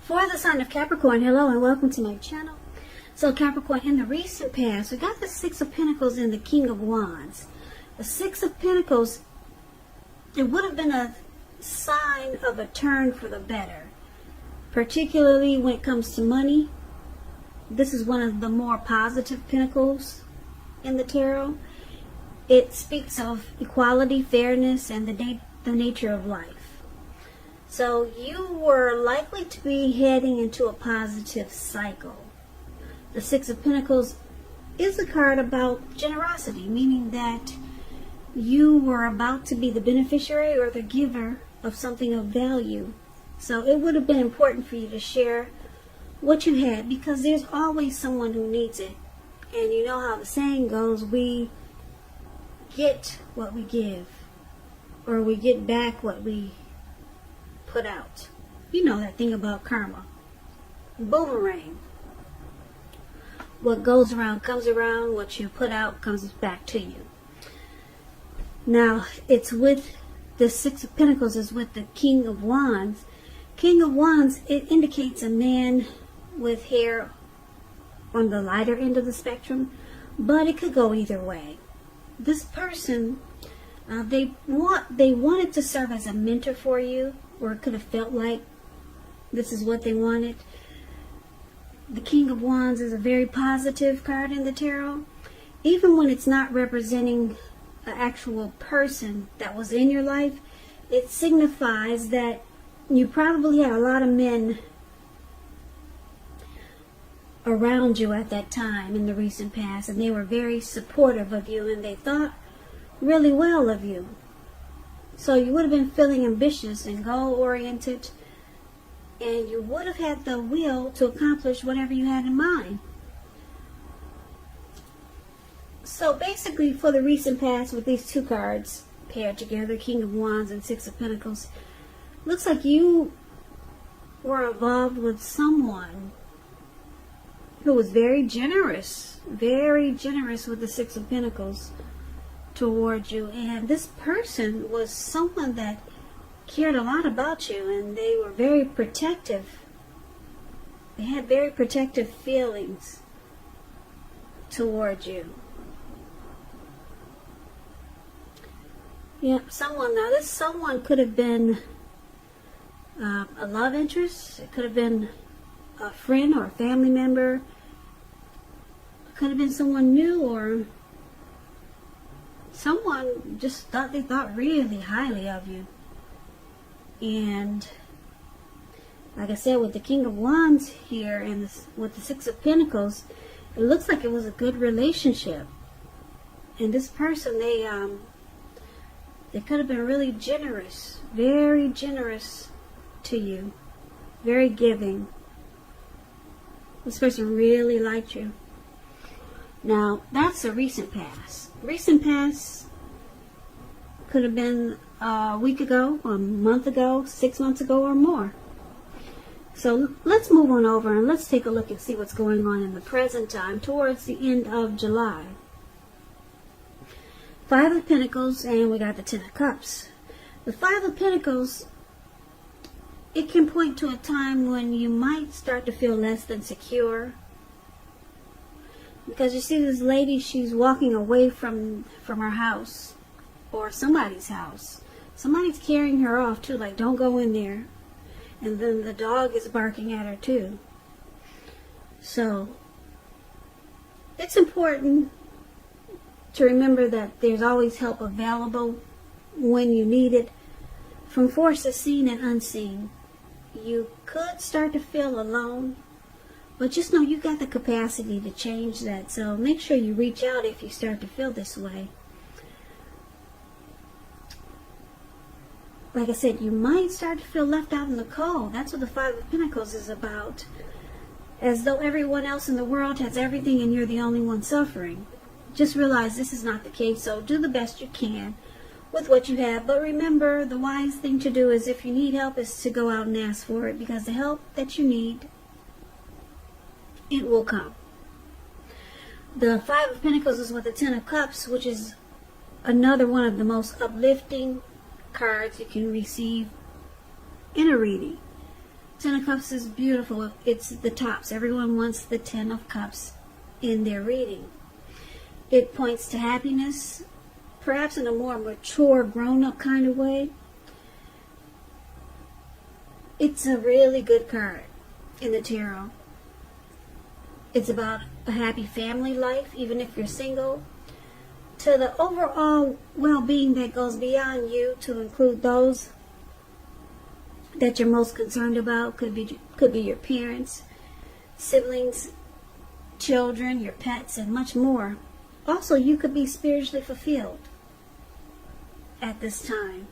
For the sign of Capricorn, hello and welcome to my channel. So Capricorn, in the recent past, we got the Six of Pentacles and the King of Wands. The Six of Pentacles, it would have been a sign of a turn for the better. Particularly when it comes to money. This is one of the more positive pentacles in the tarot. It speaks of equality, fairness, and the nature of life. So you were likely to be heading into a positive cycle. The Six of Pentacles is a card about generosity, meaning that you were about to be the beneficiary or the giver of something of value. So it would have been important for you to share what you had, because there's always someone who needs it. And you know how the saying goes, we get what we give, or we get back what we put out. You know that thing about karma. Boomerang. What goes around comes around. What you put out comes back to you. Now, it's with the Six of Pentacles is with the King of Wands. King of Wands, it indicates a man with hair on the lighter end of the spectrum, but it could go either way. This person, they wanted to serve as a mentor for you, or it could have felt like this is what they wanted. The King of Wands is a very positive card in the tarot. Even when it's not representing an actual person that was in your life, it signifies that you probably had a lot of men around you at that time in the recent past, and they were very supportive of you, and they thought really well of you. So you would have been feeling ambitious and goal-oriented, and you would have had the will to accomplish whatever you had in mind. So basically, for the recent past, with these two cards paired together, King of Wands and Six of Pentacles, looks like you were involved with someone who was very generous with the Six of Pentacles toward you. And this person was someone that cared a lot about you, and they were very protective. They had very protective feelings toward you. Yeah, this someone could have been a love interest. It could have been a friend or a family member. It could have been someone new, or someone just they thought really highly of you. And like I said, with the King of Wands here and with the Six of Pentacles, it looks like it was a good relationship. And this person, they could have been really generous, very generous to you, very giving. This person really liked you. Now, that's a recent past. Recent past could have been a week ago, a month ago, 6 months ago, or more. So let's move on over and let's take a look and see what's going on in the present time towards the end of July. Five of Pentacles, and we got the Ten of Cups. The Five of Pentacles, it can point to a time when you might start to feel less than secure. Because you see this lady, she's walking away from her house, or somebody's house. Somebody's carrying her off too, like, don't go in there. And then the dog is barking at her too. So it's important to remember that there's always help available when you need it, from forces seen and unseen. You could start to feel alone, but just know you got the capacity to change that. So make sure you reach out if you start to feel this way. Like I said, you might start to feel left out in the cold. That's what the Five of Pentacles is about. As though everyone else in the world has everything and you're the only one suffering. Just realize this is not the case, so do the best you can with what you have. But remember, the wise thing to do is, if you need help, is to go out and ask for it, because the help that you need, it will come. The Five of Pentacles is with the Ten of Cups, which is another one of the most uplifting cards you can receive in a reading. Ten of Cups is beautiful. It's the tops. Everyone wants the Ten of Cups in their reading. It points to happiness, perhaps in a more mature, grown-up kind of way. It's a really good card in the tarot. It's about a happy family life, even if you're single, to the overall well-being that goes beyond you, to include those that you're most concerned about. Could be your parents, siblings, children, your pets, and much more. Also, you could be spiritually fulfilled at this time.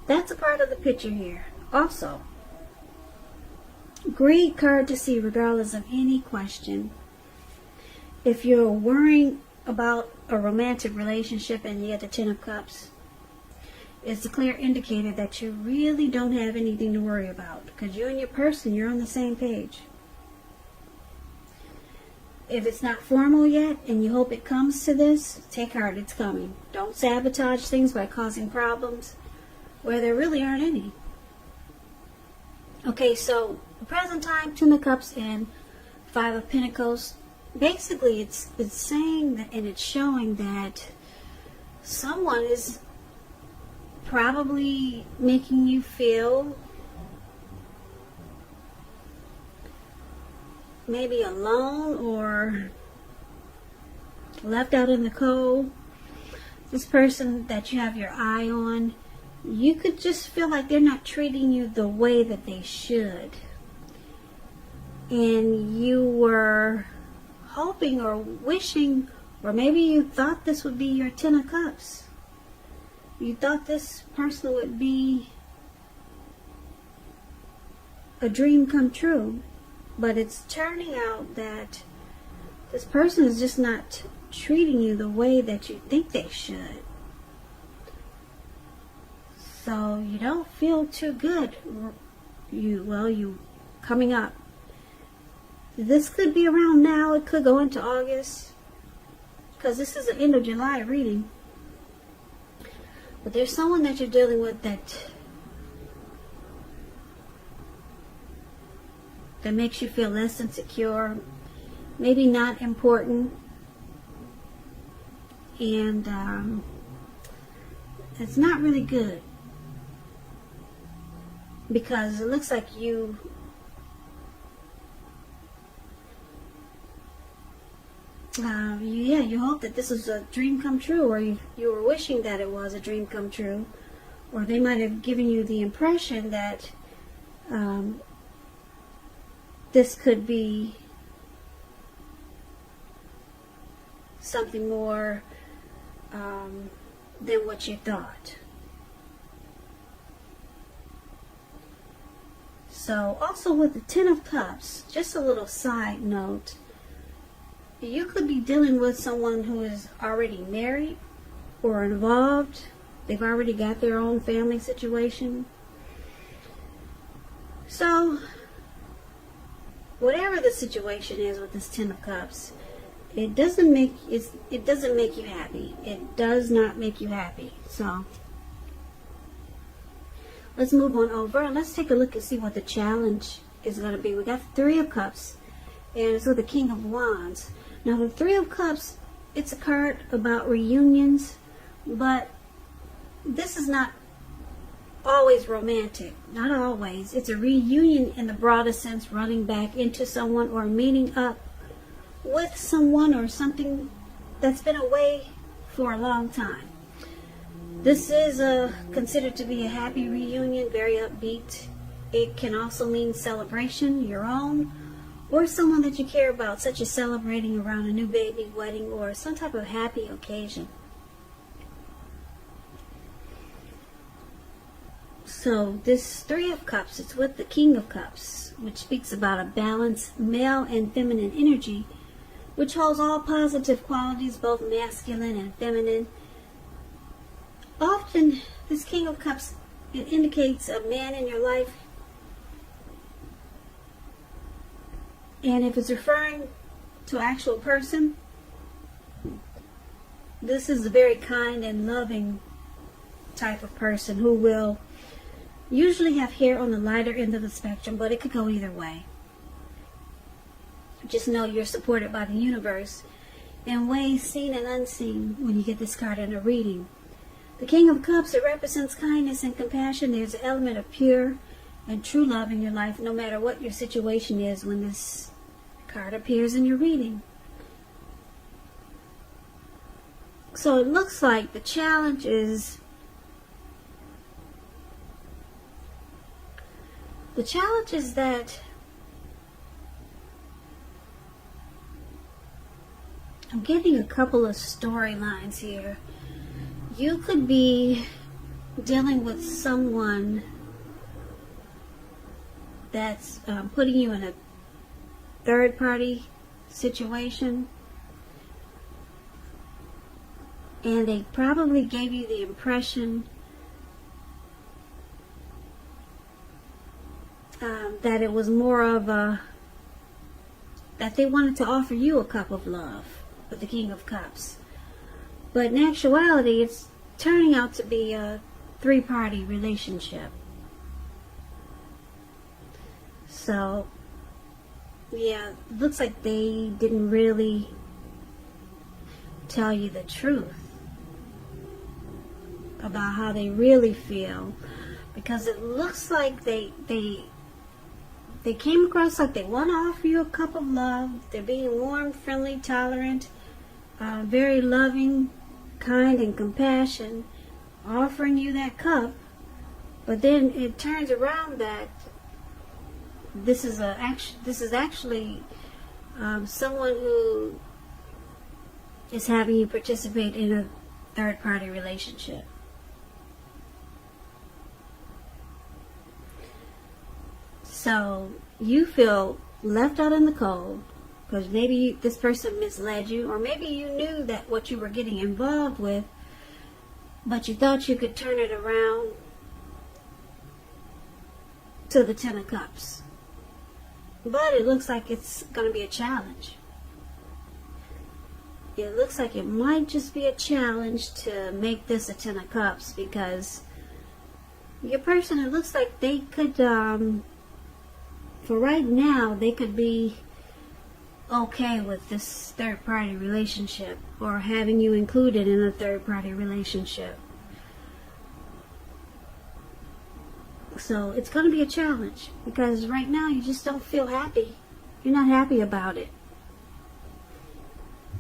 That's a part of the picture here. Also, great card to see regardless of any question. If you're worrying about a romantic relationship and you get the Ten of Cups, it's a clear indicator that you really don't have anything to worry about, because you and your person, you're on the same page. If it's not formal yet and you hope it comes to this, take heart, it's coming. Don't sabotage things by causing problems where there really aren't any. Okay, so the present time, Ten of Cups and Five of Pentacles. Basically, it's saying that, and it's showing that someone is probably making you feel maybe alone or left out in the cold. This person that you have your eye on, you could just feel like they're not treating you the way that they should. And you were hoping or wishing, or maybe you thought this would be your Ten of Cups. You thought this person would be a dream come true. But it's turning out that this person is just not treating you the way that you think they should. So you don't feel too good. You coming up. This could be around now. It could go into August, because this is an end of July reading. But there's someone that you're dealing with that makes you feel less insecure, maybe not important, and it's not really good, because it looks like you hope that this is a dream come true, or you were wishing that it was a dream come true, or they might have given you the impression that this could be something more than what you thought. So also with the Ten of Cups, just a little side note, you could be dealing with someone who is already married or involved. They've already got their own family situation. So whatever the situation is with this Ten of Cups, it doesn't make you happy. It does not make you happy. So let's move on over and let's take a look and see what the challenge is going to be. We got the Three of Cups, and it's with the King of Wands. Now the Three of Cups, it's a card about reunions, but this is not always romantic. Not always. It's a reunion in the broadest sense, running back into someone or meeting up with someone or something that's been away for a long time. This is considered to be a happy reunion, very upbeat. It can also mean celebration, your own, or someone that you care about, such as celebrating around a new baby, wedding, or some type of happy occasion. So this Three of Cups, it's with the King of Cups, which speaks about a balanced male and feminine energy, which holds all positive qualities, both masculine and feminine. Often, this King of Cups, it indicates a man in your life. And if it's referring to an actual person, this is a very kind and loving type of person who will usually have hair on the lighter end of the spectrum, but it could go either way. Just know you're supported by the universe in ways seen and unseen when you get this card in a reading. The King of Cups, it represents kindness and compassion. There's an element of pure and true love in your life, no matter what your situation is when this card appears in your reading. So it looks like the challenge is that I'm getting a couple of storylines here. You could be dealing with someone that's putting you in a third-party situation, and they probably gave you the impression that it was more of that they wanted to offer you a cup of love with the King of Cups. But in actuality, it's turning out to be a three-party relationship. So, yeah, it looks like they didn't really tell you the truth about how they really feel, because it looks like they came across like they want to offer you a cup of love. They're being warm, friendly, tolerant, very loving, kind, and compassion, offering you that cup. But then it turns around that this is actually someone who is having you participate in a third-party relationship. So you feel left out in the cold because maybe this person misled you, or maybe you knew that what you were getting involved with, but you thought you could turn it around to the Ten of Cups. But it looks like it's going to be a challenge. It looks like it might just be a challenge to make this a Ten of Cups, because your person, it looks like they could, for right now, they could be okay with this third-party relationship, or having you included in a third-party relationship. So it's going to be a challenge, because right now you just don't feel happy. You're not happy about it.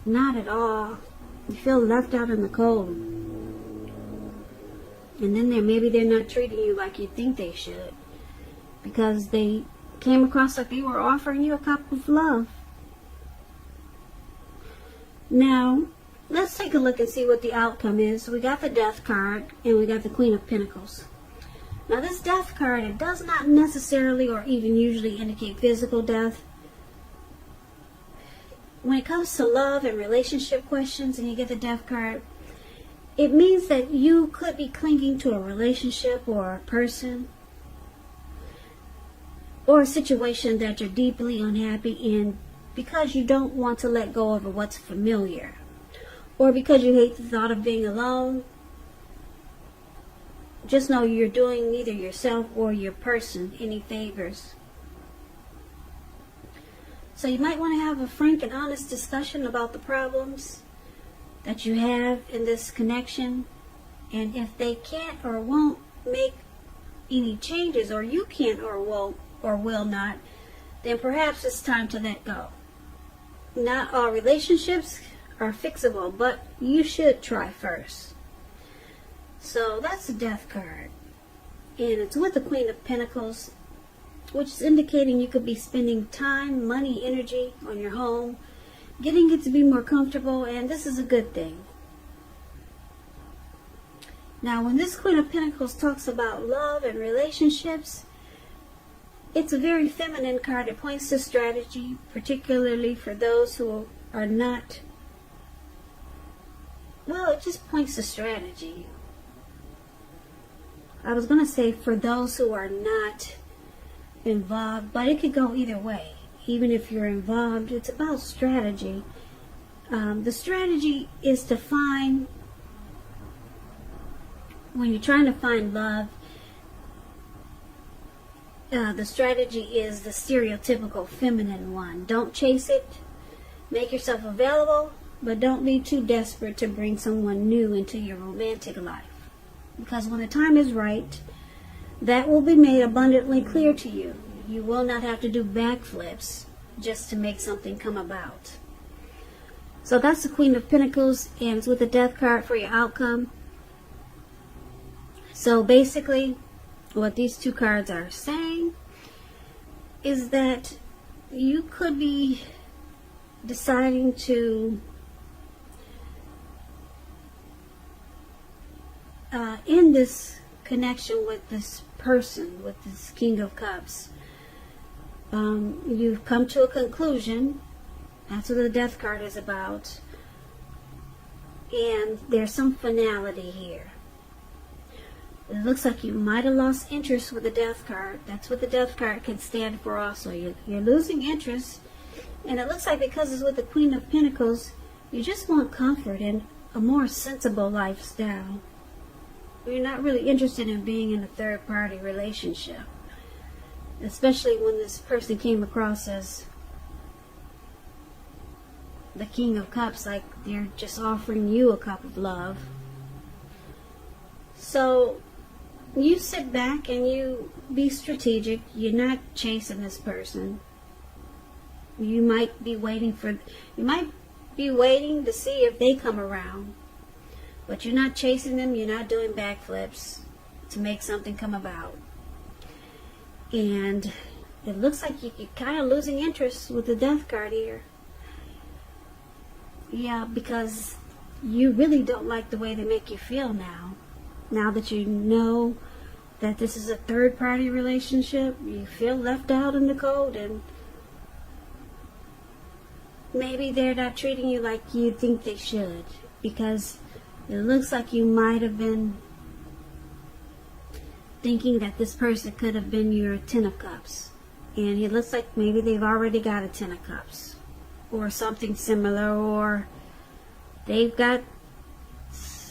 Not at all. You feel left out in the cold. And then maybe they're not treating you like you think they should, because they came across like they were offering you a cup of love. Now, let's take a look and see what the outcome is. So we got the Death card, and we got the Queen of Pentacles. Now this Death card, it does not necessarily or even usually indicate physical death. When it comes to love and relationship questions and you get the Death card, it means that you could be clinging to a relationship or a person or a situation that you're deeply unhappy in, because you don't want to let go of what's familiar, or because you hate the thought of being alone. Just know you're doing neither yourself or your person any favors. So you might want to have a frank and honest discussion about the problems that you have in this connection. And if they can't or won't make any changes, or you can't or won't or will not, then perhaps it's time to let go. Not all relationships are fixable, but you should try first. So that's the Death card. And it's with the Queen of Pentacles, which is indicating you could be spending time, money, energy on your home, getting it to be more comfortable, and this is a good thing. Now, when this Queen of Pentacles talks about love and relationships, it's a very feminine card. It points to strategy, particularly for those who are not, well, it just points to strategy. I was going to say for those who are not involved, but it could go either way. Even if you're involved, it's about strategy. The strategy is to find, when you're trying to find love, the strategy is the stereotypical feminine one. Don't chase it. Make yourself available, but don't be too desperate to bring someone new into your romantic life. Because when the time is right, that will be made abundantly clear to you. You will not have to do backflips just to make something come about. So that's the Queen of Pentacles, and it's with the Death card for your outcome. So basically, what these two cards are saying is that you could be deciding to end this connection with this person, with this King of Cups. You've come to a conclusion. That's what the Death card is about. And there's some finality here. It looks like you might have lost interest with the Death card. That's what the Death card can stand for also. You're losing interest. And it looks like because it's with the Queen of Pentacles, you just want comfort and a more sensible lifestyle. You're not really interested in being in a third-party relationship. Especially when this person came across as the King of Cups, like they're just offering you a cup of love. So you sit back and you be strategic. You're not chasing this person. You might be waiting to see if they come around. But you're not chasing them. You're not doing backflips to make something come about. And it looks like you're kind of losing interest with the Death card here. Yeah, because you really don't like the way they make you feel now. Now that you know that this is a third-party relationship, you feel left out in the cold, and maybe they're not treating you like you think they should, because it looks like you might have been thinking that this person could have been your Ten of Cups. And it looks like maybe they've already got a Ten of Cups or something similar, or they've got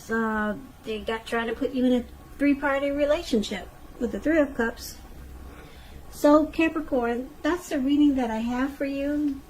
trying to put you in a three-party relationship with the Three of Cups. So Capricorn, that's the reading that I have for you.